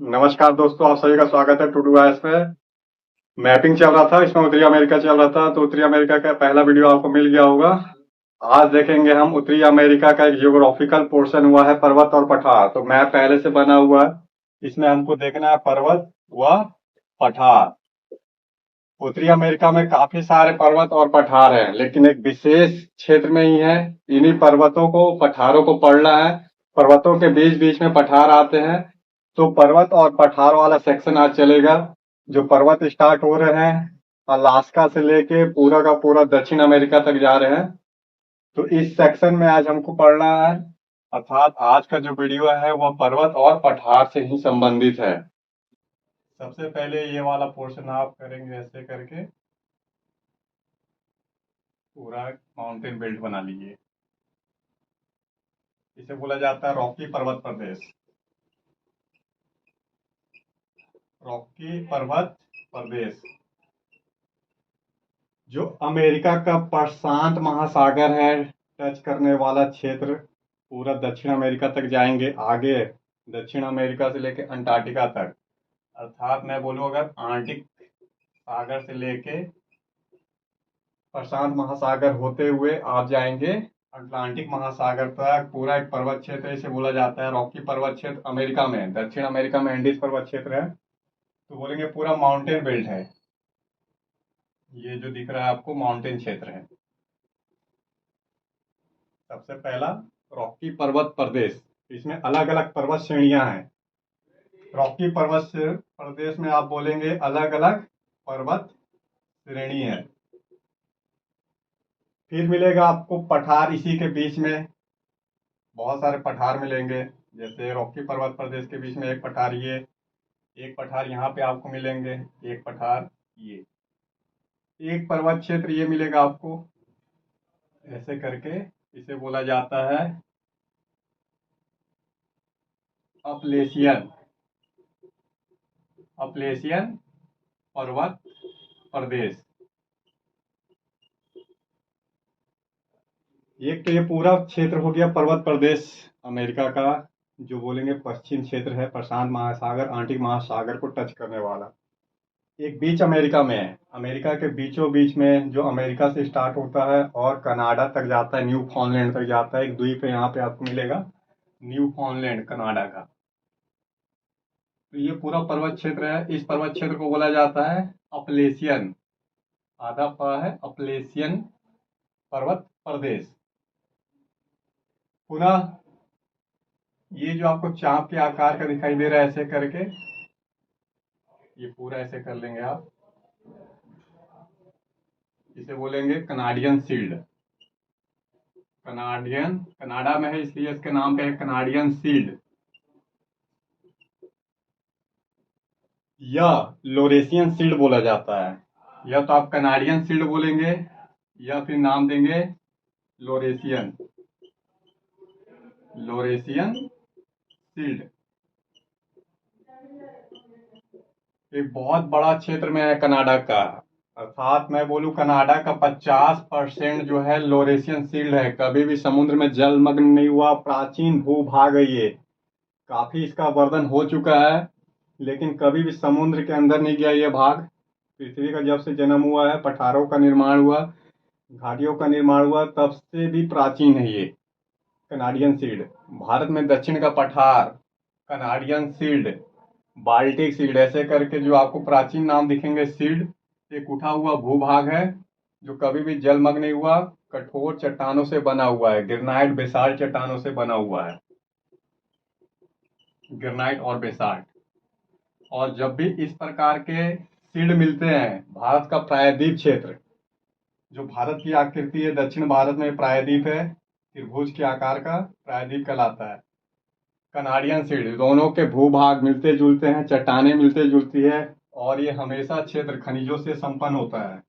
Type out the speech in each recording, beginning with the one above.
नमस्कार दोस्तों, आप सभी का स्वागत है टू डू आइस पे। मैपिंग चल रहा था, इसमें उत्तरी अमेरिका चल रहा था, तो उत्तरी अमेरिका का पहला वीडियो आपको मिल गया होगा। आज देखेंगे हम उत्तरी अमेरिका का एक जियोग्राफिकल पोर्शन हुआ है पर्वत और पठार। तो मैप पहले से बना हुआ है, इसमें हमको देखना है पर्वत व पठार। उत्तरी अमेरिका में काफी सारे पर्वत और पठार हैं, लेकिन एक विशेष क्षेत्र में ही है। इन्हीं पर्वतों को पठारों को पढ़ना है। पर्वतों के बीच बीच में पठार आते हैं, तो पर्वत और पठार वाला सेक्शन आज चलेगा। जो पर्वत स्टार्ट हो रहे हैं अलास्का से लेके पूरा का पूरा दक्षिण अमेरिका तक जा रहे हैं, तो इस सेक्शन में आज हमको पढ़ना है। अर्थात आज का जो वीडियो है वह पर्वत और पठार से ही संबंधित है। सबसे पहले ये वाला पोर्शन आप करेंगे ऐसे करके पूरा माउंटेन बेल्ट बना लीजिए। इसे बोला जाता है रॉकी पर्वत प्रदेश। रॉकी पर्वत प्रदेश जो अमेरिका का प्रशांत महासागर है टच करने वाला क्षेत्र, पूरा दक्षिण अमेरिका तक जाएंगे आगे, दक्षिण अमेरिका से लेके अंटार्कटिका तक। अर्थात मैं बोलूँ अगर आर्कटिक सागर से लेके प्रशांत महासागर होते हुए आप जाएंगे अटलांटिक महासागर तक, पूरा एक पर्वत क्षेत्र है। इसे बोला जाता है रॉकी पर्वत क्षेत्र। अमेरिका में, दक्षिण अमेरिका में एंडीज पर्वत क्षेत्र है, तो बोलेंगे पूरा माउंटेन बेल्ट है। ये जो दिख रहा है आपको माउंटेन क्षेत्र है। सबसे पहला रॉकी पर्वत प्रदेश, इसमें अलग अलग पर्वत श्रेणियां हैं। रॉकी पर्वत प्रदेश में आप बोलेंगे अलग अलग पर्वत श्रेणी है। फिर मिलेगा आपको पठार, इसी के बीच में बहुत सारे पठार मिलेंगे। जैसे रॉकी पर्वत प्रदेश के बीच में एक पठार ये, एक पठार यहाँ पे आपको मिलेंगे, एक पठार ये, एक पर्वत क्षेत्र ये मिलेगा आपको ऐसे करके। इसे बोला जाता है अपलेशियन, अपलेशियन पर्वत प्रदेश। एक तो ये पूरा क्षेत्र हो गया पर्वत प्रदेश अमेरिका का, जो बोलेंगे पश्चिम क्षेत्र है, प्रशांत महासागर आर्कटिक महासागर को टच करने वाला। एक बीच अमेरिका में है, अमेरिका के बीचों बीच में, जो अमेरिका से स्टार्ट होता है और कनाडा तक जाता है, न्यू फाउंडलैंड तक जाता है। एक द्वीप है यहाँ पे आपको मिलेगा, न्यू फाउंडलैंड कनाडा का। तो ये पूरा पर्वत क्षेत्र है। इस पर्वत क्षेत्र को बोला जाता है अपलेशियन, आधा प है, अपलेशियन पर्वत प्रदेश। पुनः ये जो आपको चाप के आकार का दिखाई दे रहा है ऐसे करके, ये पूरा ऐसे कर लेंगे आप, इसे बोलेंगे कनाडियन शील्ड। कनाडियन, कनाडा में है इसलिए इसके नाम पे है कनाडियन शील्ड। या लोरेशियन शील्ड बोला जाता है। या तो आप कनाडियन शील्ड बोलेंगे या फिर नाम देंगे लोरेशियन, लोरेशियन शील्ड। एक बहुत बड़ा क्षेत्र में है कनाडा का। अर्थात मैं बोलूं कनाडा का 50% जो है लोरेशियन शील्ड है। कभी भी समुद्र में जलमग्न नहीं हुआ, प्राचीन भूभाग है ये। काफी इसका वर्णन हो चुका है, लेकिन कभी भी समुद्र के अंदर नहीं गया ये भाग। पृथ्वी का जब से जन्म हुआ है, पठारों का निर्माण हुआ, घाटियों का निर्माण हुआ, तब से भी प्राचीन है ये कनाडियन शील्ड। भारत में दक्षिण का पठार कनाडियन शील्ड, बाल्टिक शील्ड, ऐसे करके जो आपको प्राचीन नाम दिखेंगे शील्ड। एक उठा हुआ भूभाग है जो कभी भी जलमग्न नहीं हुआ, कठोर चट्टानों से बना हुआ है, ग्रेनाइट बेसाल्ट चट्टानों से बना हुआ है, ग्रेनाइट और बेसाल्ट। और जब भी इस प्रकार के शील्ड मिलते हैं, भारत का प्रायद्वीप क्षेत्र, जो भारत की आकृति है, दक्षिण भारत में प्रायद्वीप है, त्रिभुज के आकार का प्रायद्वीप कहलाता है। कनाडियन शील्ड, दोनों के भूभाग मिलते जुलते हैं, चट्टानें मिलते जुलती है, और ये हमेशा क्षेत्र खनिजों से संपन्न होता है।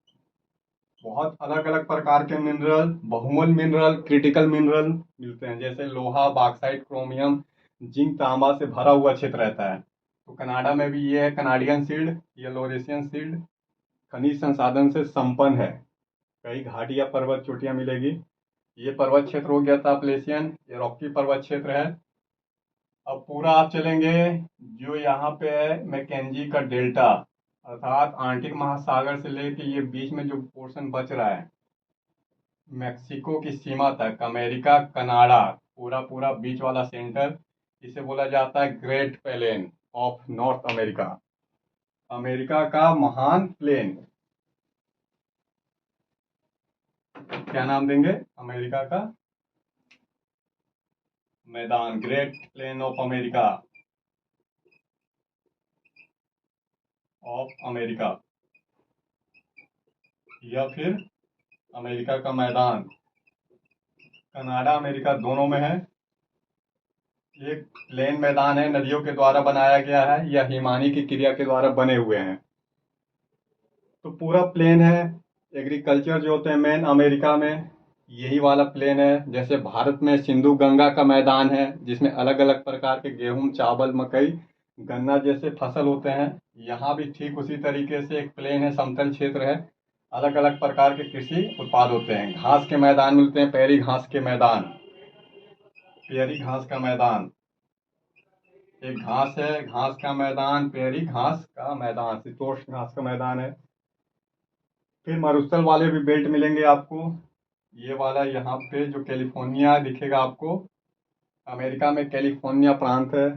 बहुत अलग अलग प्रकार के मिनरल, बहुमूल्य मिनरल, क्रिटिकल मिनरल मिलते हैं, जैसे लोहा, बॉक्साइट, क्रोमियम, जिंक, तांबा से भरा हुआ क्षेत्र रहता है। तो कनाडा में भी ये है कनाडियन शील्ड, ये लोरेशियन शील्ड, खनिज संसाधन से संपन्न है। कई घाटियां पर्वत चोटियां मिलेगी। ये पर्वत क्षेत्र हो गया था अपलेशियन, ये रॉकी पर्वत क्षेत्र है। अब पूरा आप चलेंगे जो यहाँ पे है मैकेंजी का डेल्टा, अर्थात आर्कटिक महासागर से लेके ये बीच में जो पोर्शन बच रहा है मैक्सिको की सीमा तक, अमेरिका कनाडा, पूरा पूरा बीच वाला सेंटर, इसे बोला जाता है great plain of north America, America का महान प्लेन। क्या नाम देंगे? अमेरिका का मैदान, great plain of America, of America, या फिर अमेरिका का मैदान। कनाडा अमेरिका दोनों में है। एक प्लेन मैदान है, नदियों के द्वारा बनाया गया है या हिमानी की क्रिया के द्वारा बने हुए हैं, तो पूरा प्लेन है। एग्रीकल्चर जो होते हैं मेन अमेरिका में यही वाला प्लेन है। जैसे भारत में सिंधु गंगा का मैदान है जिसमें अलग अलग प्रकार के गेहूं, चावल, मकई, गन्ना जैसे फसल होते हैं, यहाँ भी ठीक उसी तरीके से एक प्लेन है, समतल क्षेत्र है, अलग अलग प्रकार के कृषि उत्पाद होते हैं। घास के मैदान मिलते हैं, पेरी घास के मैदान, पेरी घास का मैदान, एक घास है, घास का मैदान, पेरी घास का मैदान, शीतोष्ण घास का मैदान है। फिर मरुस्थल वाले भी बेल्ट मिलेंगे आपको। ये वाला यहाँ पे जो कैलिफोर्निया दिखेगा आपको, अमेरिका में कैलिफोर्निया प्रांत है,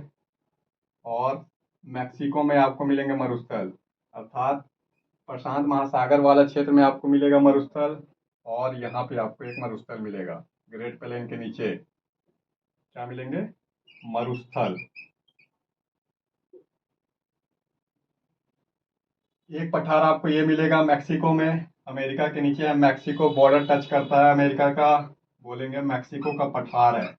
और मैक्सिको में आपको मिलेंगे मरुस्थल, अर्थात प्रशांत महासागर वाला क्षेत्र में आपको मिलेगा मरुस्थल, और यहाँ पे आपको एक मरुस्थल मिलेगा ग्रेट प्लेन के नीचे। क्या मिलेंगे? मरुस्थल। एक पठार आपको ये मिलेगा मैक्सिको में, अमेरिका के नीचे है, मैक्सिको बॉर्डर टच करता है अमेरिका का, बोलेंगे मैक्सिको का पठार है,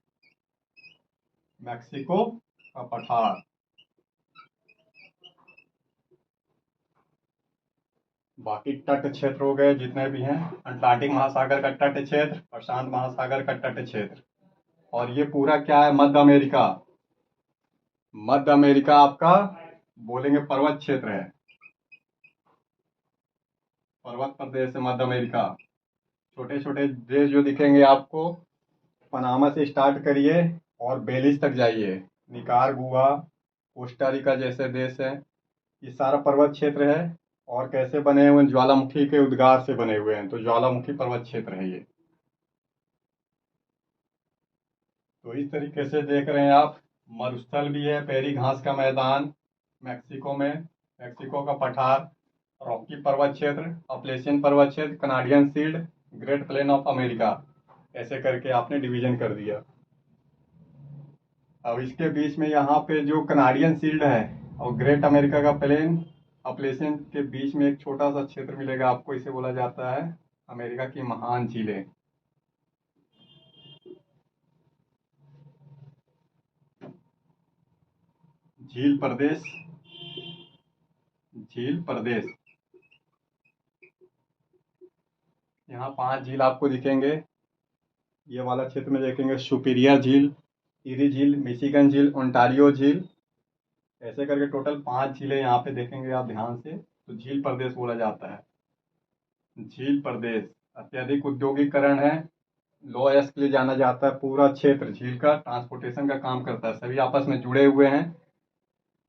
मैक्सिको का पठार। बाकी तट क्षेत्र हो गए जितने भी हैं, अंटार्कटिक महासागर का तट क्षेत्र, प्रशांत महासागर का तट क्षेत्र, और ये पूरा क्या है? मध्य अमेरिका। मध्य अमेरिका आपका बोलेंगे पर्वत क्षेत्र है, पर्वत प्रदेश है मध्य अमेरिका। छोटे छोटे देश जो दिखेंगे आपको, पनामा से स्टार्ट करिए और बेलिज तक जाइए, निकारागुआ, कोस्टारिका जैसे देश हैं, ये सारा पर्वत क्षेत्र है। और कैसे बने हुए हैं? ज्वालामुखी के उद्गार से बने हुए हैं, तो ज्वालामुखी पर्वत क्षेत्र है ये। तो इस तरीके से देख रहे हैं आप, मरुस्थल भी है, पेरी घास का मैदान मैक्सिको में, मैक्सिको का पठार, रॉकी पर्वत क्षेत्र, अपलेशियन पर्वत क्षेत्र, Canadian shield, great plain of America, ऐसे करके आपने डिवीजन कर दिया। अब इसके बीच में यहाँ पे जो कनाडियन शील्ड है और ग्रेट अमेरिका का प्लेन, अपलेशियन के बीच में एक छोटा सा क्षेत्र मिलेगा आपको, इसे बोला जाता है अमेरिका की महान झीलें। झील प्रदेश, झील प्रदेश, यहाँ 5 झील आपको दिखेंगे। ये वाला क्षेत्र में देखेंगे सुपीरियर झील, इरी झील, मिशिगन झील, ओंटारियो झील, ऐसे करके टोटल 5 झीलें यहाँ पे देखेंगे आप ध्यान से, तो झील प्रदेश बोला जाता है। झील प्रदेश अत्यधिक औद्योगिकरण है, लो एस के लिए जाना जाता है। पूरा क्षेत्र झील का ट्रांसपोर्टेशन का काम करता है, सभी आपस में जुड़े हुए हैं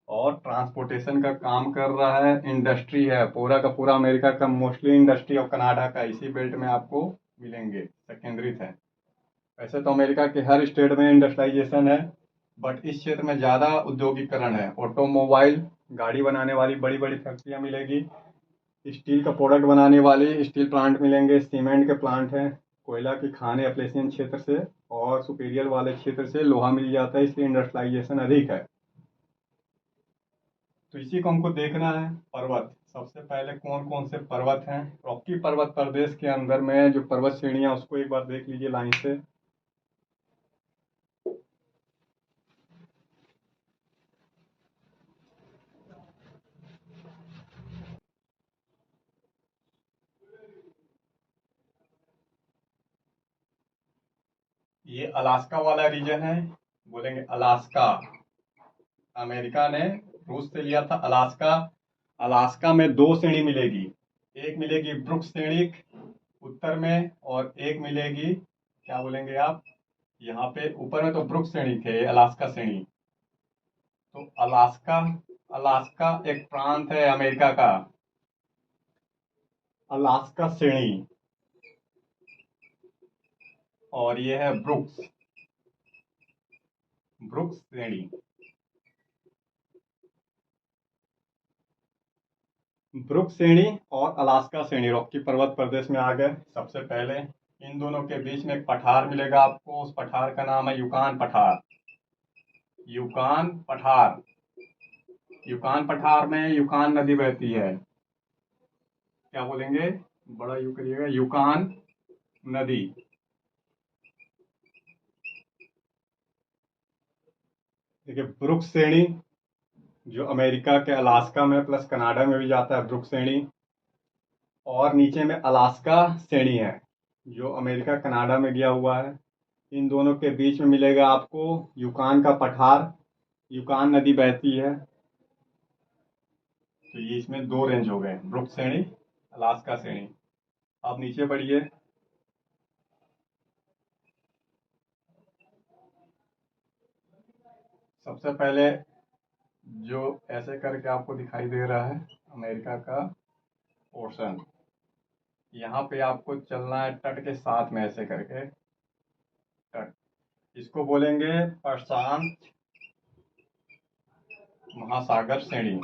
और ट्रांसपोर्टेशन का काम कर रहा है, इंडस्ट्री है, पूरा का पूरा अमेरिका का मोस्टली इंडस्ट्री और कनाडा का इसी बेल्ट में आपको मिलेंगे, केंद्रित है। वैसे तो अमेरिका के हर स्टेट में इंडस्ट्रियलाइजेशन है, बट इस क्षेत्र में ज़्यादा औद्योगिकरण है। ऑटोमोबाइल, गाड़ी बनाने वाली बड़ी बड़ी फैक्ट्रियाँ मिलेगी, स्टील का प्रोडक्ट बनाने वाले स्टील प्लांट मिलेंगे, सीमेंट के प्लांट हैं, कोयला की खानें अपलेशियन क्षेत्र से और सुपीरियर वाले क्षेत्र से लोहा मिल जाता है, इसलिए इंडस्ट्रियलाइजेशन अधिक है। तो इसी को हमको देखना है। पर्वत, सबसे पहले कौन कौन से पर्वत हैं? रॉकी पर्वत प्रदेश के अंदर में जो पर्वत श्रेणियां, उसको एक बार देख लीजिए लाइन से। ये अलास्का वाला रीजन है, बोलेंगे अलास्का, अमेरिका ने रूस से लिया था अलास्का। अलास्का में 2 श्रेणी मिलेगी, एक मिलेगी ब्रुक्स श्रेणी उत्तर में, और एक मिलेगी, क्या बोलेंगे आप, यहाँ पे ऊपर में तो ब्रुक्स श्रेणी थे, अलास्का श्रेणी, तो अलास्का, अलास्का एक प्रांत है अमेरिका का। अलास्का श्रेणी, और ये है ब्रुक्स, ब्रुक्स श्रेणी। ब्रुक्स श्रेणी और अलास्का श्रेणी रॉकी पर्वत प्रदेश में आ गए। सबसे पहले इन दोनों के बीच में एक पठार मिलेगा आपको, उस पठार का नाम है यूकान पठार। यूकान पठार, यूकान पठार में यूकान नदी बहती है। क्या बोलेंगे, बड़ा यू करिएगा, यूकान नदी। देखिए ब्रुक्स श्रेणी जो अमेरिका के अलास्का में प्लस कनाडा में भी जाता है ब्रुक्स श्रेणी, और नीचे में अलास्का श्रेणी है जो अमेरिका कनाडा में गया हुआ है। इन दोनों के बीच में मिलेगा आपको यूकान का पठार, यूकान नदी बहती है। तो ये इसमें दो रेंज हो गए, ब्रुक्स श्रेणी, अलास्का श्रेणी। अब नीचे बढ़िए। सबसे पहले जो ऐसे करके आपको दिखाई दे रहा है अमेरिका का ओशन, यहाँ पे आपको चलना है तट के साथ में ऐसे करके तट। इसको बोलेंगे प्रशांत महासागर श्रेणी।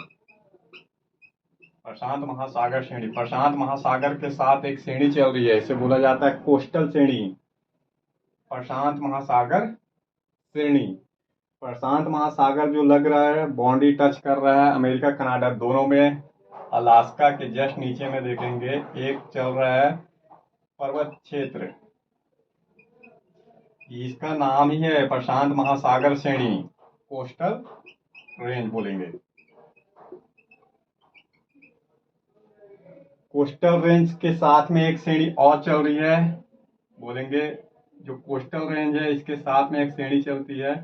प्रशांत महासागर श्रेणी, प्रशांत महासागर के साथ एक श्रेणी चल रही है, इसे बोला जाता है कोस्टल श्रेणी। प्रशांत महासागर श्रेणी, प्रशांत महासागर जो लग रहा है बाउंड्री टच कर रहा है अमेरिका कनाडा दोनों में। अलास्का के जस्ट नीचे में देखेंगे एक चल रहा है पर्वत क्षेत्र, इसका नाम ही है प्रशांत महासागर श्रेणी, कोस्टल रेंज बोलेंगे। कोस्टल रेंज के साथ में एक श्रेणी और चल रही है, बोलेंगे जो कोस्टल रेंज है इसके साथ में एक श्रेणी चलती है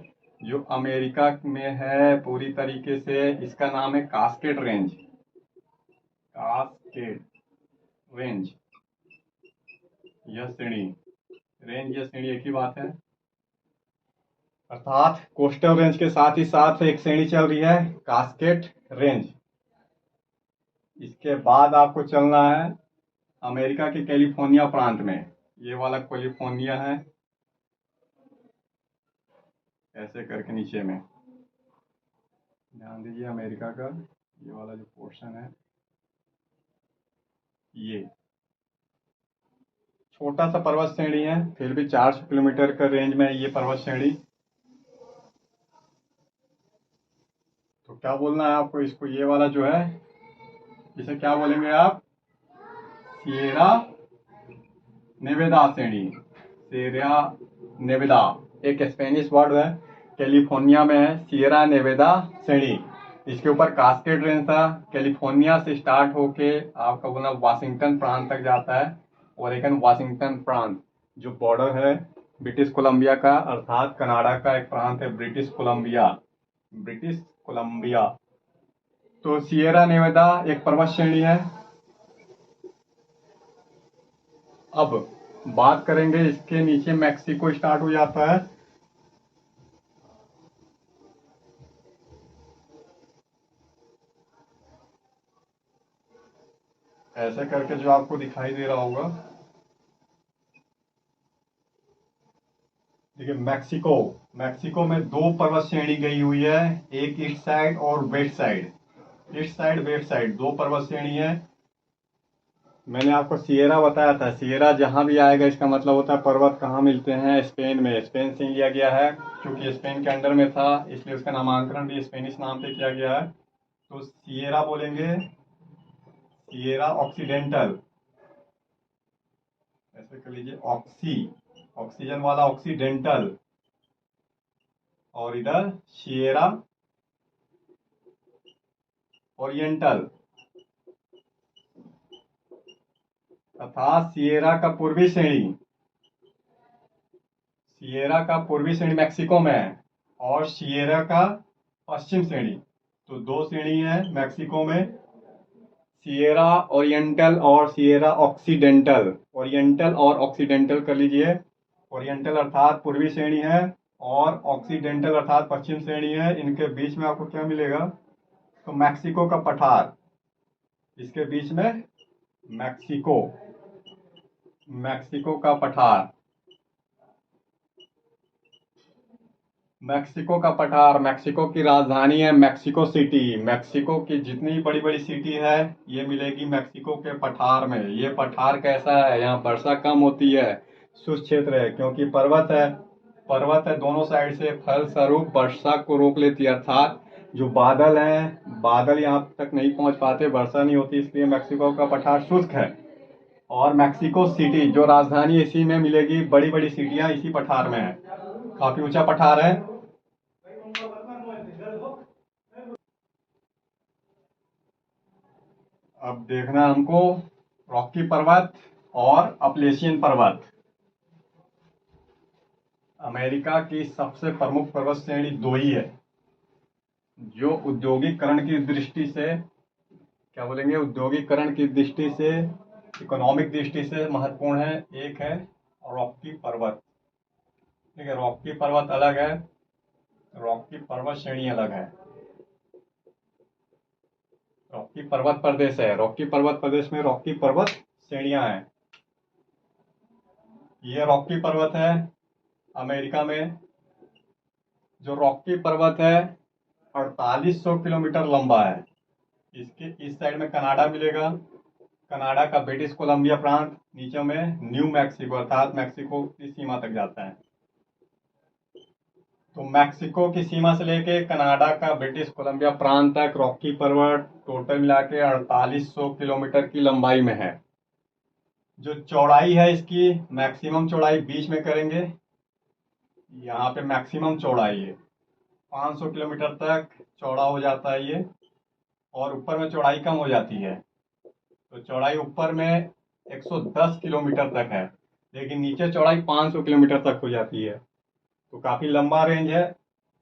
जो अमेरिका में है पूरी तरीके से, इसका नाम है कास्केड रेंज। कास्केड रेंज, यह श्रेणी, रेंज यह श्रेणी एक ही बात है। अर्थात कोस्टल रेंज के साथ ही साथ एक श्रेणी चल रही है कास्केड रेंज। इसके बाद आपको चलना है अमेरिका के कैलिफोर्निया प्रांत में, ये वाला कैलिफोर्निया है ऐसे करके नीचे में, ध्यान दीजिए अमेरिका का ये वाला जो पोर्शन है, ये छोटा सा पर्वत श्रेणी है फिर भी 400 किलोमीटर का रेंज में ये पर्वत श्रेणी। तो क्या बोलना है आपको, इसको ये वाला जो है इसे क्या बोलेंगे आप, सिएरा नेवेदा श्रेणी। सिएरा नेवेदा एक स्पेनिश वर्ड है, कैलिफोर्निया में है सिएरा नेवेदा श्रेणी। इसके ऊपर कास्केड रेंज था, कैलिफोर्निया से स्टार्ट होके आपका बोला वाशिंगटन प्रांत तक जाता है। ओरेगन वाशिंगटन प्रांत जो बॉर्डर है ब्रिटिश कोलंबिया का, अर्थात कनाडा का एक प्रांत है ब्रिटिश कोलंबिया, ब्रिटिश कोलंबिया। तो सिएरा नेवेदा एक पर्वत श्रेणी है। अब बात करेंगे इसके नीचे मैक्सिको स्टार्ट हो जाता है। ऐसे करके जो आपको दिखाई दे रहा होगा, देखिए मैक्सिको, मैक्सिको में दो पर्वत श्रेणी गई हुई है, एक ईस्ट साइड और west side, east side west side दो पर्वत श्रेणी है। मैंने आपको सिएरा बताया था, सिएरा जहां भी आएगा इसका मतलब होता है पर्वत कहाँ मिलते हैं, स्पेन में, स्पेन से लिया गया है क्योंकि स्पेन के अंडर में था इसलिए उसका नामांकन भी स्पेनिश नाम पे किया गया है। तो सिएरा बोलेंगे, सिएरा ऑक्सीडेंटल, ऐसे कर लीजिए ऑक्सी, ऑक्सीजन वाला ऑक्सीडेंटल, और इधर सिएरा ओरिएंटल, अर्थात सिएरा का पूर्वी श्रेणी, सिएरा का पूर्वी श्रेणी मैक्सिको में है और सिएरा का पश्चिम श्रेणी, तो दो श्रेणी है मैक्सिको में, सिएरा ओरिएंटल और सिएरा ऑक्सीडेंटल। ओरिएंटल और ऑक्सीडेंटल कर लीजिए, ओरिएंटल अर्थात पूर्वी श्रेणी है और ऑक्सीडेंटल अर्थात पश्चिम श्रेणी है। इनके बीच में आपको क्या मिलेगा, तो मैक्सिको का पठार, इसके बीच में मैक्सिको, मैक्सिको का पठार, मैक्सिको का पठार, मैक्सिको की राजधानी है मैक्सिको सिटी। मैक्सिको की जितनी बड़ी बड़ी सिटी है ये मिलेगी मैक्सिको के पठार में। ये पठार कैसा है, यहाँ वर्षा कम होती है, शुष्क क्षेत्र है, क्योंकि पर्वत है, पर्वत है दोनों साइड से, फलस्वरूप वर्षा को रोक लेती है। अर्थात जो बादल हैं, बादल यहाँ तक नहीं पहुंच पाते, वर्षा नहीं होती, इसलिए मैक्सिको का पठार शुष्क है। और मैक्सिको सिटी जो राजधानी, इसी में मिलेगी, बड़ी बड़ी सिटियां इसी पठार में है, काफी ऊंचा पठार है। अब देखना हमको रॉकी पर्वत और अपलेशियन पर्वत। अमेरिका की सबसे प्रमुख पर्वत श्रेणी दो ही है, जो औद्योगिकरण की दृष्टि से, क्या बोलेंगे, औद्योगिकरण की दृष्टि से, इकोनॉमिक दृष्टि से महत्वपूर्ण है। एक है रॉकी पर्वत, ठीक है, रॉकी पर्वत अलग है, रॉकी पर्वत श्रेणी अलग है। रॉकी पर्वत प्रदेश है, रॉकी पर्वत प्रदेश में रॉकी पर्वत श्रेणियां हैं। ये रॉकी पर्वत है अमेरिका में। जो रॉकी पर्वत है 4800 किलोमीटर लंबा है। इसके इस साइड में कनाडा मिलेगा, कनाडा का ब्रिटिश कोलंबिया प्रांत, नीचे में न्यू मैक्सिको अर्थात मैक्सिको की सीमा तक जाता है। तो मैक्सिको की सीमा से लेके कनाडा का ब्रिटिश कोलंबिया प्रांत तक रॉकी पर्वत टोटल मिला के 4800 किलोमीटर की लंबाई में है। जो चौड़ाई है इसकी, मैक्सिमम चौड़ाई बीच में करेंगे, यहाँ पे मैक्सिमम चौड़ाई है 500 किलोमीटर तक चौड़ा हो जाता है ये, और ऊपर में चौड़ाई कम हो जाती है। तो चौड़ाई ऊपर में 110 किलोमीटर तक है, लेकिन नीचे चौड़ाई 500 किलोमीटर तक हो जाती है। तो काफ़ी लंबा रेंज है,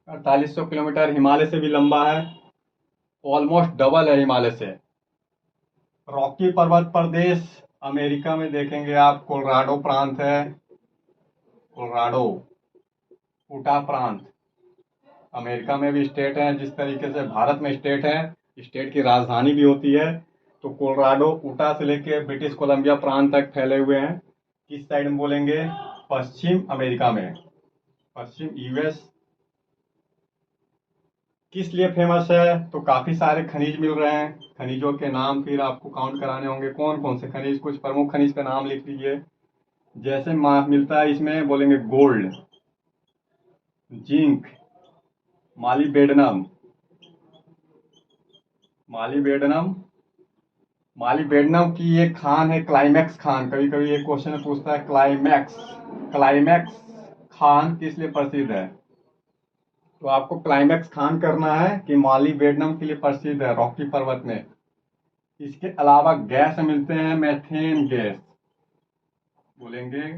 4800 किलोमीटर, हिमालय से भी लंबा है, ऑलमोस्ट डबल है हिमालय से। रॉकी पर्वत प्रदेश अमेरिका में देखेंगे आप, कोलोराडो प्रांत है, कोलोराडो, उटा प्रांत। अमेरिका में भी स्टेट है, जिस तरीके से भारत में स्टेट है, स्टेट की राजधानी भी होती है। तो कोलोराडो उटा से लेके ब्रिटिश कोलंबिया प्रांत तक फैले हुए हैं। किस साइड में बोलेंगे, पश्चिम अमेरिका में, पश्चिम यूएस। किस लिए फेमस है, तो काफी सारे खनिज मिल रहे हैं। खनिजों के नाम फिर आपको काउंट कराने होंगे, कौन कौन से खनिज, कुछ प्रमुख खनिज का नाम लिख लीजिए। जैसे मिलता है इसमें, बोलेंगे गोल्ड, जिंक, मालीबेडनम, मालीबेडनम, मालीबेडनम की एक खान है क्लाइमैक्स खान। कभी कभी एक क्वेश्चन पूछता है क्लाइमैक्स, क्लाइमैक्स खान किस लिए प्रसिद्ध है, तो आपको क्लाइमैक्स खान करना है कि मालीबेडनम के लिए प्रसिद्ध है रॉकी पर्वत में। इसके अलावा गैस मिलते हैं, मेथेन गैस, बोलेंगे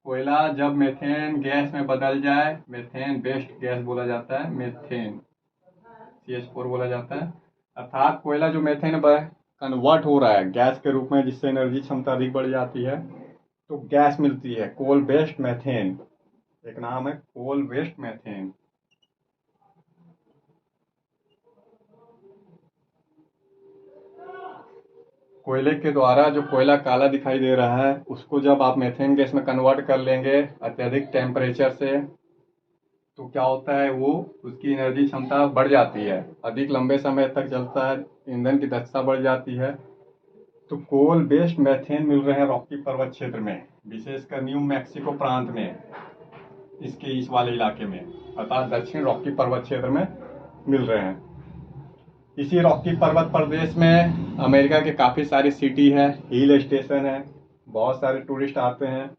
कोयला जब मेथेन गैस में बदल जाए, मेथेन बेस्ड गैस बोला जाता है, मेथेन CH4 बोला जाता है। अर्थात कोयला जो मेथेन कन्वर्ट हो रहा है गैस के रूप में, जिससे एनर्जी क्षमता अधिक बढ़ जाती है, तो गैस मिलती है कोल बेस्ड मेथेन, एक नाम है कोल बेस्ड मेथेन। कोयले के द्वारा जो कोयला काला दिखाई दे रहा है, उसको जब आप मेथेन गैस में कन्वर्ट कर लेंगे अत्यधिक टेम्परेचर से, तो क्या होता है, वो उसकी एनर्जी क्षमता बढ़ जाती है, अधिक लंबे समय तक चलता है, ईंधन की दक्षता बढ़ जाती है। तो कोल बेस्ड मेथेन मिल रहे हैं रॉकी पर्वत क्षेत्र में, विशेषकर न्यू मैक्सिको प्रांत में, इसके इस वाले इलाके में, अर्थात दक्षिण रॉकी पर्वत क्षेत्र में मिल रहे हैं। इसी रॉकी पर्वत प्रदेश में अमेरिका के काफ़ी सारी सिटी है, हिल स्टेशन है, बहुत सारे टूरिस्ट आते हैं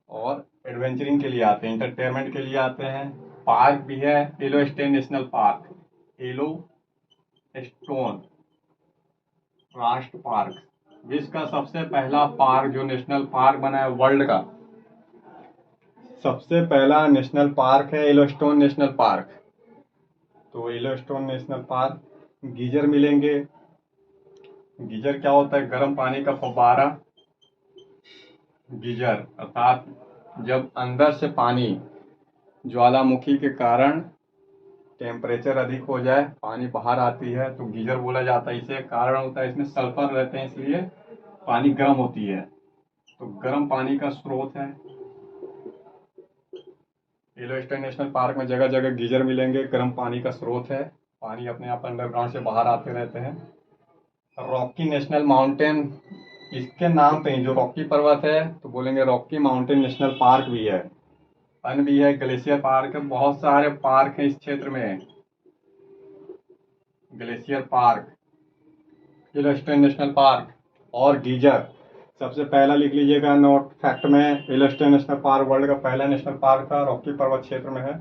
और एडवेंचरिंग के लिए आते हैं, एंटरटेनमेंट के लिए आते हैं। पार्क भी है, yellow stone national park, yellow stone राष्ट्र पार्क, विश्व का सबसे पहला पार्क, जो नेशनल पार्क बना है वर्ल्ड का, सबसे पहला नेशनल पार्क है येलोस्टोन नेशनल पार्क। तो येलोस्टोन नेशनल पार्क, गीजर मिलेंगे। गीजर क्या होता है, गर्म पानी का फव्वारा, गीजर अर्थात जब अंदर से पानी ज्वालामुखी के कारण टेम्परेचर अधिक हो जाए, पानी बाहर आती है तो गीजर बोला जाता है। इसे कारण होता है इसमें सल्फर रहते हैं, इसलिए पानी गर्म होती है। तो गर्म पानी का स्रोत है। येलोस्टोन नेशनल पार्क में जगह जगह गीजर मिलेंगे, गर्म पानी का स्रोत है। पानी अपने आप अंडरग्राउंड से बाहर आते रहते हैं। रॉकी नेशनल माउंटेन, इसके नाम पे ही जो रॉकी पर्वत है तो बोलेंगे रॉकी माउंटेन नेशनल पार्क भी है, वन भी है, ग्लेशियर पार्क है, बहुत सारे पार्क हैं इस क्षेत्र में। Glacier park, Yellowstone national park और गीजर। सबसे पहला लिख लीजिएगा नोट फैक्ट में, येलोस्टोन नेशनल पार्क वर्ल्ड का पहला नेशनल पार्क था, रॉकी पर्वत क्षेत्र में है।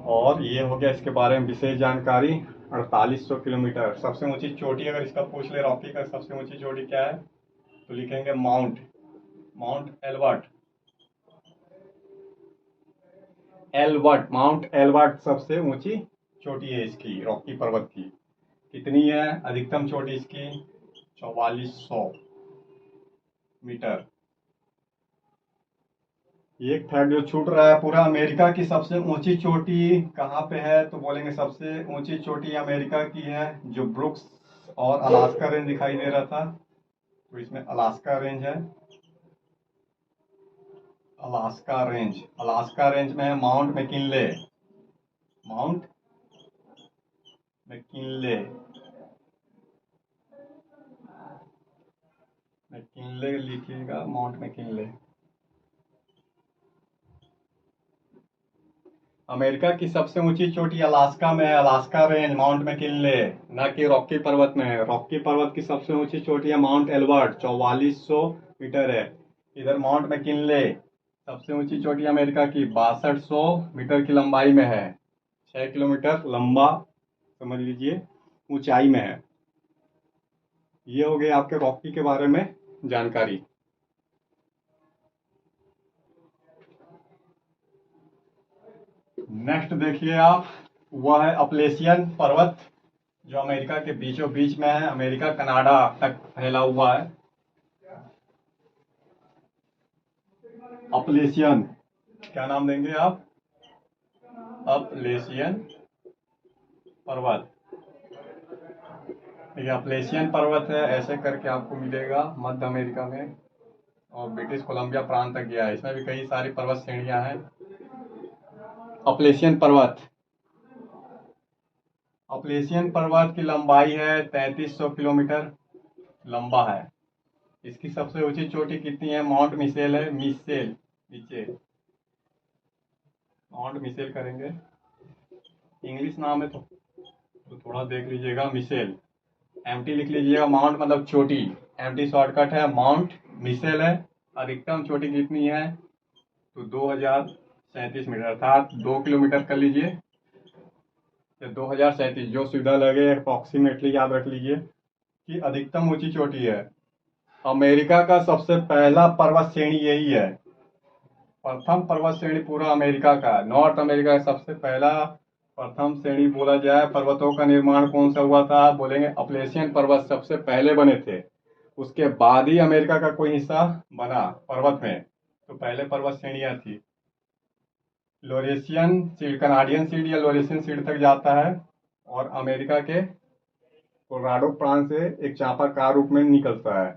और ये हो गया इसके बारे में विशेष जानकारी। 4800 किलोमीटर सबसे ऊंची चोटी, अगर इसका पूछ ले रॉकी का सबसे ऊंची चोटी क्या है तो लिखेंगे माउंट एल्बर्ट। माउंट एल्बर्ट सबसे ऊंची चोटी है इसकी, रॉकी पर्वत की। कितनी है अधिकतम चोटी इसकी? 4400 मीटर। एक फैक्ट जो छूट रहा है पूरा, अमेरिका की सबसे ऊंची चोटी कहाँ पे है तो बोलेंगे सबसे ऊंची चोटी अमेरिका की है, जो ब्रुक्स और अलास्का रेंज दिखाई दे रहा था, तो इसमें अलास्का रेंज है। अलास्का रेंज में है mount McKinley. Mount McKinley McKinley लिखिएगा, माउंट मैकिनले। अमेरिका की सबसे ऊंची चोटी अलास्का में है, अलास्का रेंज, माउंट मैकिनले, न कि रॉकी पर्वत में है। रॉकी पर्वत की सबसे ऊंची चोटी है माउंट एल्बर्ट, 4400 मीटर है। इधर माउंट मैकिनले सबसे ऊंची चोटी अमेरिका की 6200 मीटर की लंबाई में है, 6 किलोमीटर लंबा समझ लीजिए ऊंचाई में है। ये हो गए आपके रॉकी के बारे में जानकारी। नेक्स्ट देखिए आप, वह है अपलेशियन पर्वत, जो अमेरिका के बीचों बीच में है, अमेरिका कनाडा तक फैला हुआ है। अपलेशियन, क्या नाम देंगे आप? अपलेशियन पर्वत। ये अपलेशियन पर्वत है, ऐसे करके आपको मिलेगा मध्य अमेरिका में और ब्रिटिश कोलंबिया प्रांत तक गया है। इसमें भी कई सारी पर्वत श्रेणियां हैं। अपलेशियन पर्वत, अपलेशियन पर्वत की लंबाई है 3300 किलोमीटर लंबा है। इसकी सबसे ऊंची चोटी कितनी है? माउंट मिसेल है, मिसेल नीचे माउंट मिसेल करेंगे, इंग्लिश नाम है तो थोड़ा देख लीजिएगा। मिसेल, एमटी लिख लीजिएगा, माउंट मतलब चोटी, एमटी शॉर्टकट है, माउंट मिसेल है। अधिकतम चोटी कितनी है तो 2037 मीटर, अर्थात 2 किलोमीटर कर लीजिए या 2037, जो सुविधा लगे अप्रोक्सीमेटली याद रख लीजिए कि अधिकतम ऊंची चोटी है। अमेरिका का सबसे पहला पर्वत श्रेणी यही है, प्रथम पर्वत श्रेणी पूरा अमेरिका का, नॉर्थ अमेरिका का सबसे पहला प्रथम श्रेणी बोला जाए। पर्वतों का निर्माण कौन सा हुआ था? बोलेंगे अपलेशियन पर्वत सबसे पहले बने थे, उसके बाद ही अमेरिका का कोई हिस्सा बना पर्वत में, तो पहले पर्वत श्रेणियां थी। लोरेशियन सीड, कनाडियन सीड या लोरेशियन सीड तक जाता है और अमेरिका के कोलोराडो प्रांत से एक चापाकार रूप में निकलता है।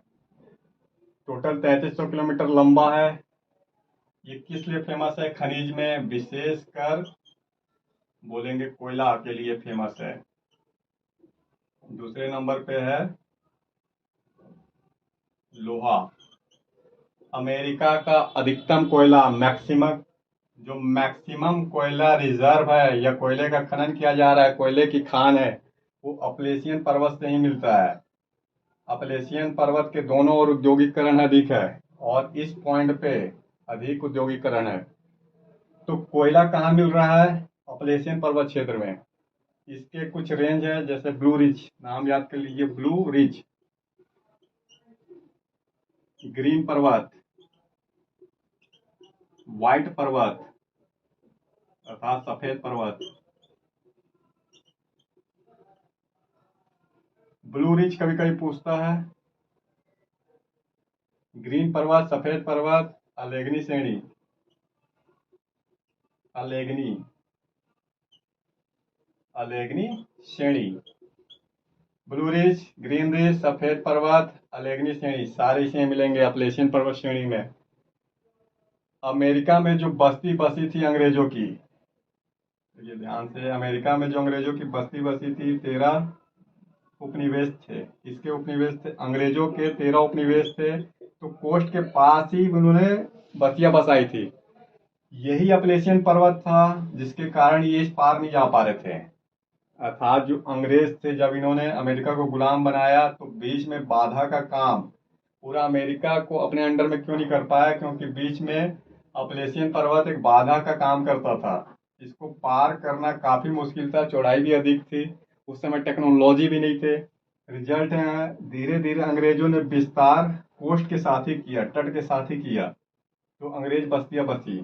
टोटल 3300 किलोमीटर लंबा है। ये किस लिए फेमस है? खनिज में, विशेषकर बोलेंगे कोयला के लिए फेमस है। दूसरे नंबर पे है लोहा। अमेरिका का अधिकतम कोयला, मैक्सिमम कोयला रिजर्व है या कोयले का खनन किया जा रहा है, कोयले की खान है, वो अपलेशियन पर्वत से ही मिलता है। अपलेशियन पर्वत के दोनों ओर औद्योगिकरण अधिक है और इस पॉइंट पे अधिक औद्योगिकरण है। तो कोयला कहाँ मिल रहा है? अपलेशियन पर्वत क्षेत्र में। इसके कुछ रेंज है, जैसे ब्लू रिज, नाम याद कर लीजिए, ब्लू रिज, ग्रीन पर्वत, व्हाइट पर्वत अर्थात सफेद पर्वत। ब्लू रिज कभी कभी पूछता है, ग्रीन पर्वत, सफेद पर्वत, अलेगनी श्रेणी, अलेगनी, अलेगनी श्रेणी, ब्लू रिज, ग्रीन रिज, सफेद पर्वत, अलेगनी श्रेणी, सारे इसमें मिलेंगे अपलेशियन पर्वत श्रेणी में। अमेरिका में जो बस्ती बसी थी अंग्रेजों की, ये ध्यान से, अमेरिका में जो अंग्रेजों की बस्ती बसी थी 13 उपनिवेश थे। इसके उपनिवेश थे, अंग्रेजों के 13 उपनिवेश थे। तो कोस्ट के पास ही उन्होंने बस्तियां बसाई थी। यही अपलेशियन पर्वत था जिसके कारण ये इस पार नहीं जा पा रहे थे। अर्थात जो अंग्रेज थे, जब इन्होंने अमेरिका को गुलाम बनाया तो बीच में बाधा का काम पूरा अमेरिका को अपने अंडर में क्यों नहीं कर पाया, क्योंकि बीच में अपलेशियन पर्वत एक बाधा का काम करता था। इसको पार करना काफी मुश्किल था, चौड़ाई भी अधिक थी, उस समय टेक्नोलॉजी भी नहीं थे। रिजल्ट है, धीरे धीरे अंग्रेजों ने विस्तार कोस्ट के साथ ही किया, तट के साथ ही किया, तो अंग्रेज बस्तियां बसी।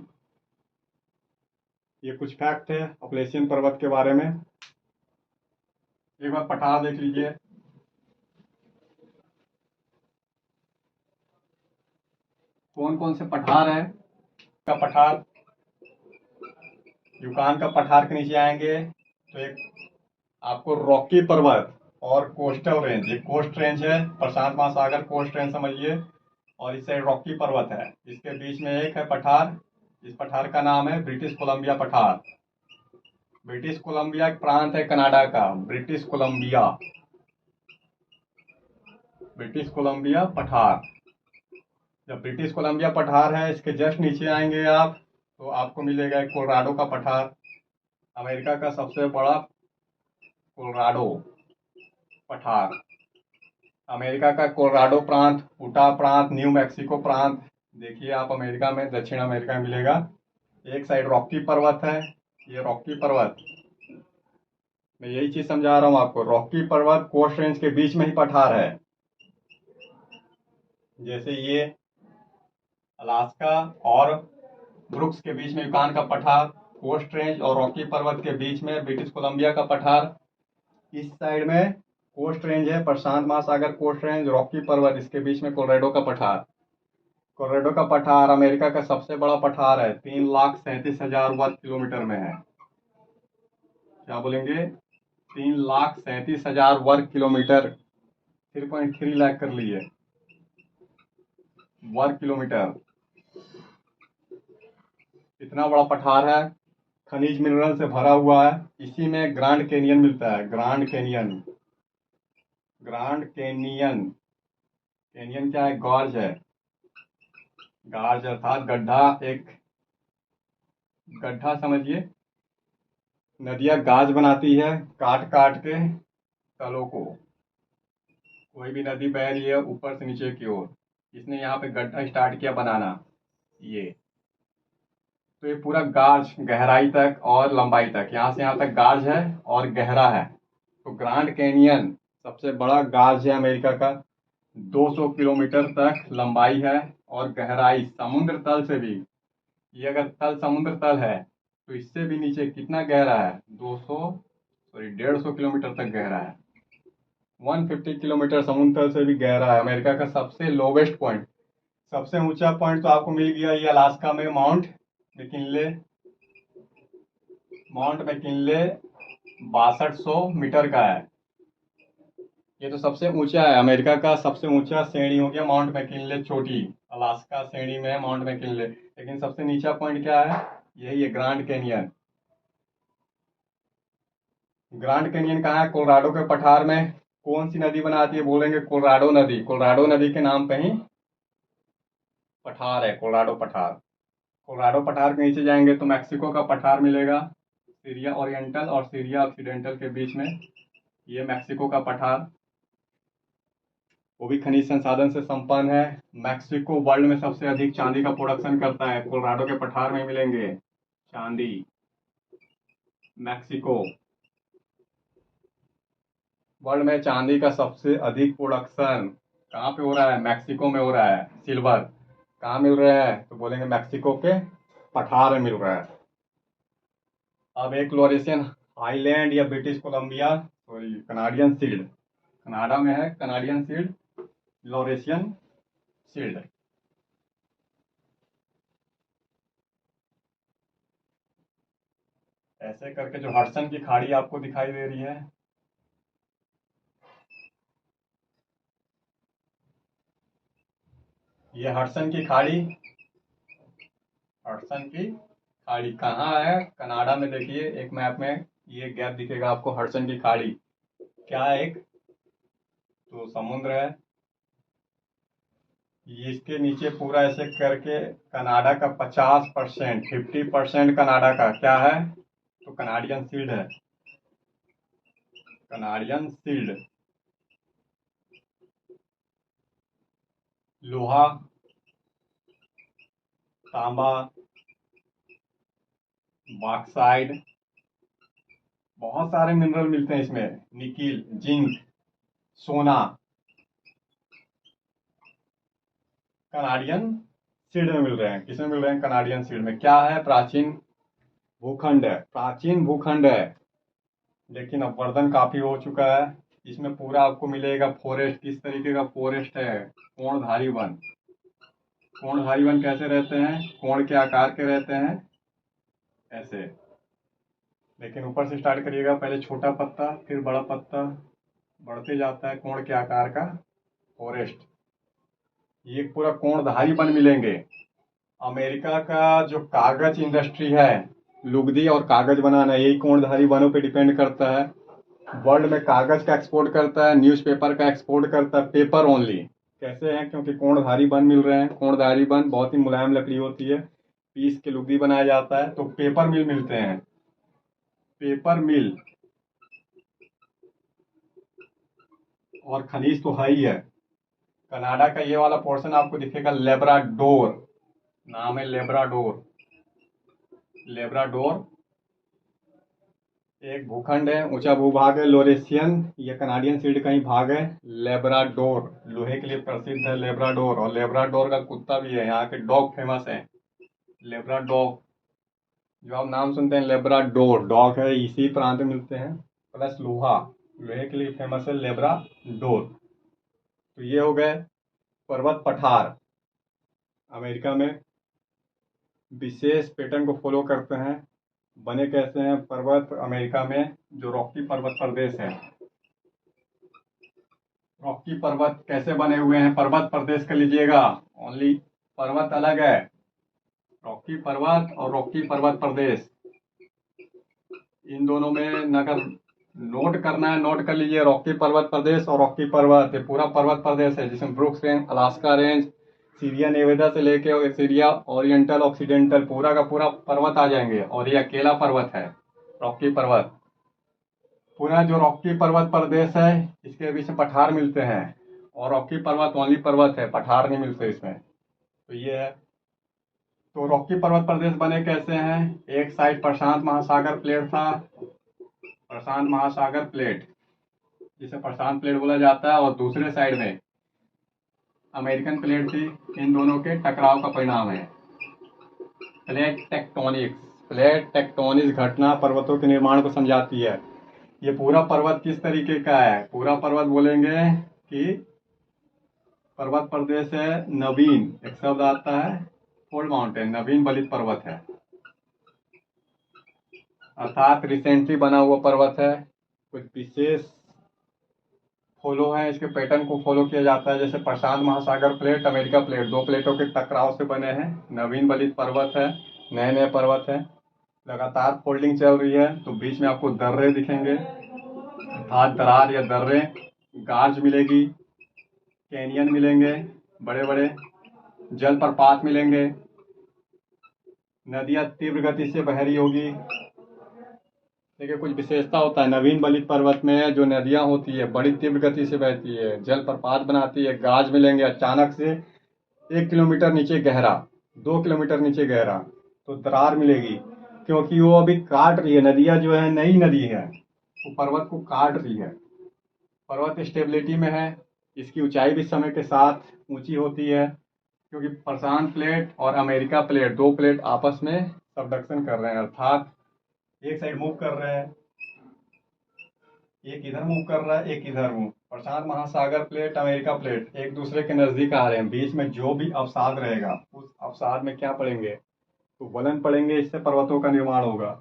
ये कुछ फैक्ट थे अपलेशियन पर्वत के बारे में। एक बार पठार देख लीजिए। कौन कौन से पठार है का पठार, यूकान का पठार के नीचे आएंगे तो एक आपको रॉकी पर्वत और कोस्टल रेंज, ये कोस्ट रेंज है, प्रशांत महासागर कोस्ट रेंज समझिए, और इस साइड रॉकी पर्वत है। इसके बीच में एक है पठार, इस पठार का नाम है ब्रिटिश कोलंबिया पठार। ब्रिटिश कोलंबिया एक प्रांत है कनाडा का, ब्रिटिश कोलंबिया, ब्रिटिश कोलंबिया पठार। जब ब्रिटिश कोलंबिया पठार है, इसके जस्ट नीचे आएंगे आप तो आपको मिलेगा एक कोलोराडो का पठार, अमेरिका का सबसे बड़ा कोलोराडो पठार। अमेरिका का कोलोराडो प्रांत, उटा प्रांत, न्यू मैक्सिको प्रांत, देखिए आप अमेरिका में, दक्षिण अमेरिका में मिलेगा। एक साइड रॉकी पर्वत है, ये रॉकी पर्वत, मैं यही चीज समझा रहा हूँ आपको, रॉकी पर्वत कोस्ट रेंज के बीच में ही पठार है। जैसे ये अलास्का और ब्रुक्स के बीच में यूकान का पठार, कोस्ट रेंज और रॉकी पर्वत के बीच में ब्रिटिश कोलंबिया का पठार। इस साइड में कोस्ट रेंज है, प्रशांत महासागर कोस्ट रेंज, रॉकी पर्वत, इसके बीच में कोलोराडो का पठार। कोलोराडो का पठार अमेरिका का सबसे बड़ा पठार है, 3,37,000 वर्ग किलोमीटर में है। क्या बोलेंगे, 3,37,000 वर्ग किलोमीटर, 3.3 लाख कर लिए वर्ग किलोमीटर, इतना बड़ा पठार है, खनिज मिनरल से भरा हुआ है। इसी में ग्रांड कैनियन मिलता है, grand canyon, grand canyon, canyon क्या है, गॉर्ज है, गार्ज अर्थात गड्ढा, एक गड्ढा समझिए। नदियां गाज बनाती है काट काट के तलों को, कोई भी नदी बह रही है ऊपर से नीचे की ओर, इसने यहाँ पे गड्ढा स्टार्ट किया बनाना, ये तो ये पूरा गार्ज गहराई तक और लंबाई तक, यहाँ से यहाँ तक गार्ज है और गहरा है। तो ग्रांड कैनियन सबसे बड़ा गार्ज है अमेरिका का, 200 किलोमीटर तक लंबाई है और गहराई समुद्र तल से भी, ये अगर तल समुद्र तल है तो इससे भी नीचे कितना गहरा है, 150 किलोमीटर तक गहरा है, 150 किलोमीटर समुद्र तल से भी गहरा है। अमेरिका का सबसे लोवेस्ट पॉइंट, सबसे ऊंचा पॉइंट तो आपको मिल गया ये अलास्का में, mount McKinley, mount McKinley 6200 metre का है, ये तो सबसे ऊंचा है। अमेरिका का सबसे ऊंचा श्रेणी हो गया माउंट मैकिनले, छोटी अलास्का श्रेणी में है माउंट मैकिनले, लेकिन सबसे नीचा पॉइंट क्या है, यही है ग्रांड कैनियन। ग्रांड कैनियन कहाँ है, कोलोराडो के पठार में। कौन सी नदी बनाती है, बोलेंगे कोलोराडो नदी, कोलोराडो नदी के नाम पे ही पठार है, कोलोराडो पठार। कोलोराडो पठार के नीचे जाएंगे तो मैक्सिको का पठार मिलेगा, सीरिया ओरिएंटल और सीरिया ऑक्सीडेंटल के बीच में, ये मैक्सिको का पठार, वो भी खनिज संसाधन से संपन्न है। मैक्सिको वर्ल्ड में सबसे अधिक चांदी का प्रोडक्शन करता है, कोलोराडो के पठार में मिलेंगे चांदी। मैक्सिको वर्ल्ड में चांदी का सबसे अधिक प्रोडक्शन कहाँ पे हो रहा है, मैक्सिको में हो रहा है। सिल्वर कहाँ मिल रहा है, तो बोलेंगे मैक्सिको के पठार में मिल रहा है। अब एक लॉरेशियन आइलैंड या British Columbia, sorry Canadian shield, Canada में है कनाडियन शील्ड, लॉरेशियन शील्ड। ऐसे करके जो हडसन की खाड़ी आपको दिखाई दे रही है, ये हडसन की खाड़ी, हडसन की खाड़ी कहाँ है? कनाडा में। देखिए एक मैप में ये गैप दिखेगा आपको, हडसन की खाड़ी क्या है? एक तो समुद्र है, ये इसके नीचे पूरा ऐसे करके कनाडा का 50%, 50% कनाडा का क्या है? तो कनाडियन सील्ड है, कनाडियन सील्ड। लोहा, तांबा, बॉक्साइड, बहुत सारे मिनरल मिलते हैं इसमें, निकिल, जिंक, सोना, कनाडियन सील्ड में मिल रहे हैं। किसमें मिल रहे हैं? कनाडियन सील्ड में। क्या है? प्राचीन भूखंड है, प्राचीन भूखंड है, लेकिन अब वर्धन काफी हो चुका है। इसमें पूरा आपको मिलेगा फॉरेस्ट। किस तरीके का फॉरेस्ट है? कोणधारी वन। कोणधारी वन कैसे रहते हैं? कोण के आकार के रहते हैं ऐसे, लेकिन ऊपर से स्टार्ट करिएगा, पहले छोटा पत्ता फिर बड़ा पत्ता, बढ़ते जाता है कोण के आकार का फॉरेस्ट। ये पूरा कोणधारी वन मिलेंगे। अमेरिका का जो कागज इंडस्ट्री है, लुगदी और कागज बनाना, यही कोणधारी वनों पे डिपेंड करता है। वर्ल्ड में कागज का एक्सपोर्ट करता है, न्यूज़पेपर का एक्सपोर्ट करता है, पेपर ओनली। कैसे है? क्योंकि कोणधारी वन मिल रहे हैं। कोणधारी वन बहुत ही मुलायम लकड़ी होती है, पीस के लुगदी बनाया जाता है, तो पेपर मिल मिलते हैं, पेपर मिल। और खनिज तो है ही है। कनाडा का ये वाला पोर्शन आपको दिखेगा लेब्राडोर, नाम है लेब्राडोर। लेब्राडोर एक भूखंड है, ऊंचा भूभाग है, लोरेशियन, ये कनाडियन सील्ड का ही भाग है। लेब्राडोर लोहे के लिए प्रसिद्ध है लेब्राडोर, और लेब्राडोर का कुत्ता भी है, यहाँ के डॉग फेमस है, लेब्राडोग। जो आप नाम सुनते हैं लेब्राडोर डॉग है, इसी प्रांत में मिलते हैं। प्लस लोहा, लोहे के लिए फेमस है लेब्राडोर। तो ये हो गए पर्वत पठार। अमेरिका में विशेष पैटर्न को फॉलो करते हैं। बने कैसे हैं पर्वत अमेरिका में? जो रॉकी पर्वत प्रदेश है, रॉकी पर्वत कैसे बने हुए हैं? पर्वत प्रदेश कर लीजिएगा, ओनली पर्वत अलग है, रॉकी पर्वत और रॉकी पर्वत प्रदेश, इन दोनों में नगर नोट करना है, नोट कर लीजिए। रॉकी पर्वत प्रदेश और रॉकी पर्वत, ये पूरा पर्वत प्रदेश है, जिसमें Brooks range, Alaska range, Sierra Nevada से लेके सीरिया ओरिएंटल ऑक्सीडेंटल, पूरा का पूरा पर्वत आ जाएंगे। और ये अकेला पर्वत है रॉकी पर्वत। पूरा जो रॉकी पर्वत प्रदेश है, इसके बीच में पठार मिलते हैं, और रॉकी पर्वत ओनली पर्वत है, पठार नहीं मिलते इसमें। तो ये है। तो रॉकी पर्वत प्रदेश बने कैसे हैं? एक साइड प्रशांत महासागर प्लेट था, प्रशांत महासागर प्लेट, जिसे प्रशांत प्लेट बोला जाता है, और दूसरे साइड में अमेरिकन प्लेट थी। इन दोनों के टकराव का परिणाम है प्लेट टेक्टोनिक्स। प्लेट टेक्टोनिक्स घटना पर्वतों के निर्माण को समझाती है। ये पूरा पर्वत किस तरीके का है? पूरा पर्वत बोलेंगे कि पर्वत प्रदेश है नवीन, एक शब्द आता है फोल्ड माउंटेन, नवीन बलित पर्वत है, अर्थात रिसेंटली बना हुआ पर्वत है। कुछ विशेष फॉलो है, इसके पैटर्न को फॉलो किया जाता है। जैसे प्रशांत महासागर प्लेट, अमेरिका प्लेट, दो प्लेटों के टकराव से बने हैं, नवीन बलित पर्वत है, नए नए पर्वत है, लगातार फोल्डिंग चल रही है। तो बीच में आपको दर्रे दिखेंगे, अर्थात दरार या दर्रे, गार्ज मिलेगी, कैनियन मिलेंगे, बड़े बड़े जलप्रपात मिलेंगे, नदियां तीव्र गति से बह रही होगी। देखिए कुछ विशेषता होता है नवीन बलित पर्वत में, जो नदियां होती है बड़ी तीव्र गति से बहती है, जलप्रपात बनाती है, गाज मिलेंगे अचानक से 1 किलोमीटर नीचे गहरा, 2 किलोमीटर नीचे गहरा, तो दरार मिलेगी, क्योंकि वो अभी काट रही है, नदियां जो है नई नदी है, वो पर्वत को काट रही है। पर्वत स्टेबिलिटी में है, इसकी ऊंचाई भी समय के साथ ऊंची होती है, क्योंकि प्रशांत प्लेट और अमेरिका प्लेट, दो प्लेट आपस में सबडक्शन कर रहे हैं, अर्थात एक साइड मूव कर रहे हैं, एक इधर मूव कर रहा है, एक इधर मूव। प्रशांत महासागर प्लेट, अमेरिका प्लेट एक दूसरे के नजदीक आ रहे हैं, बीच में जो भी अवसाद रहेगा उस अवसाद में क्या पड़ेंगे? तो वलन पड़ेंगे, इससे पर्वतों का निर्माण होगा।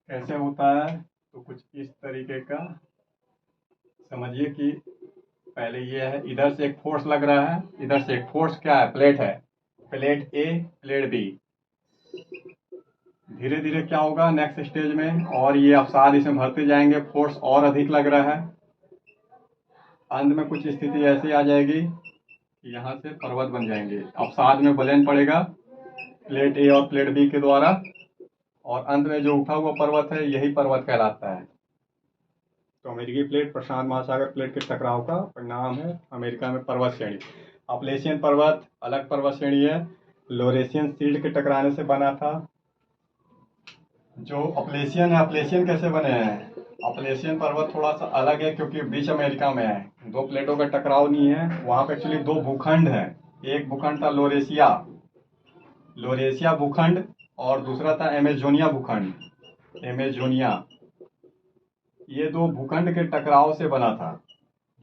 कैसे होता है, तो कुछ इस तरीके का समझिए कि पहले ये है, इधर से एक फोर्स लग रहा है, इधर से एक फोर्स क्या है, प्लेट है, प्लेट ए प्लेट बी। धीरे धीरे क्या होगा नेक्स्ट स्टेज में, और ये अवसाद इसमें भरते जाएंगे, फोर्स और अधिक लग रहा है। अंत में कुछ स्थिति ऐसी आ जाएगी कि यहाँ से पर्वत बन जाएंगे, अवसाद में वलय पड़ेगा प्लेट ए और प्लेट बी के द्वारा, और अंत में जो उठा हुआ पर्वत है यही पर्वत कहलाता है। तो अमेरिकी प्लेट प्रशांत महासागर प्लेट के टकराव का परिणाम है अमेरिका में पर्वत श्रेणी। अपलेशियन पर्वत अलग पर्वत श्रेणी है, लोरेशियन शील्ड के टकराने से बना था। जो अपलेशियन है, अपलेशियन कैसे बने हैं, अपलेशियन पर्वत थोड़ा सा अलग है क्योंकि बीच अमेरिका में है, दो प्लेटों का टकराव नहीं है, वहाँ पे एक्चुअली दो भूखंड है। एक भूखंड था लोरेशिया, लोरेशिया भूखंड, और दूसरा था एमेजोनिया भूखंड, एमेजोनिया। ये दो भूखंड के टकराव से बना था।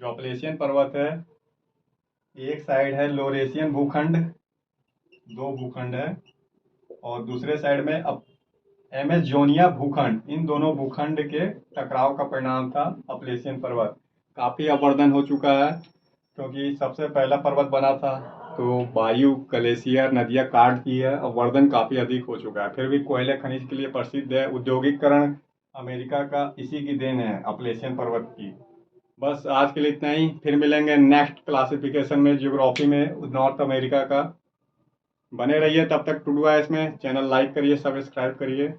जो अपलेशियन पर्वत है, एक साइड है लोरेशियन भूखंड, दो भूखंड है, और दूसरे साइड में अब एमेजोनिया भूखंड। इन दोनों भूखंड के टकराव का परिणाम था अपलेशियन पर्वत। काफ़ी अवर्धन हो चुका है क्योंकि सबसे पहला पर्वत बना था, तो वायु ग्लेशियर नदियाँ काट दी है, अवर्धन काफ़ी अधिक हो चुका है। फिर भी कोयले खनिज के लिए प्रसिद्ध है, औद्योगिकरण अमेरिका का इसी की देन है, अपलेशियन पर्वत की। बस आज के लिए इतना ही, फिर मिलेंगे नेक्स्ट क्लासिफिकेशन में, ज्योग्राफी में नॉर्थ अमेरिका का। बने रहिए तब तक टुडू आइस में, चैनल लाइक करिए, सब्सक्राइब करिए।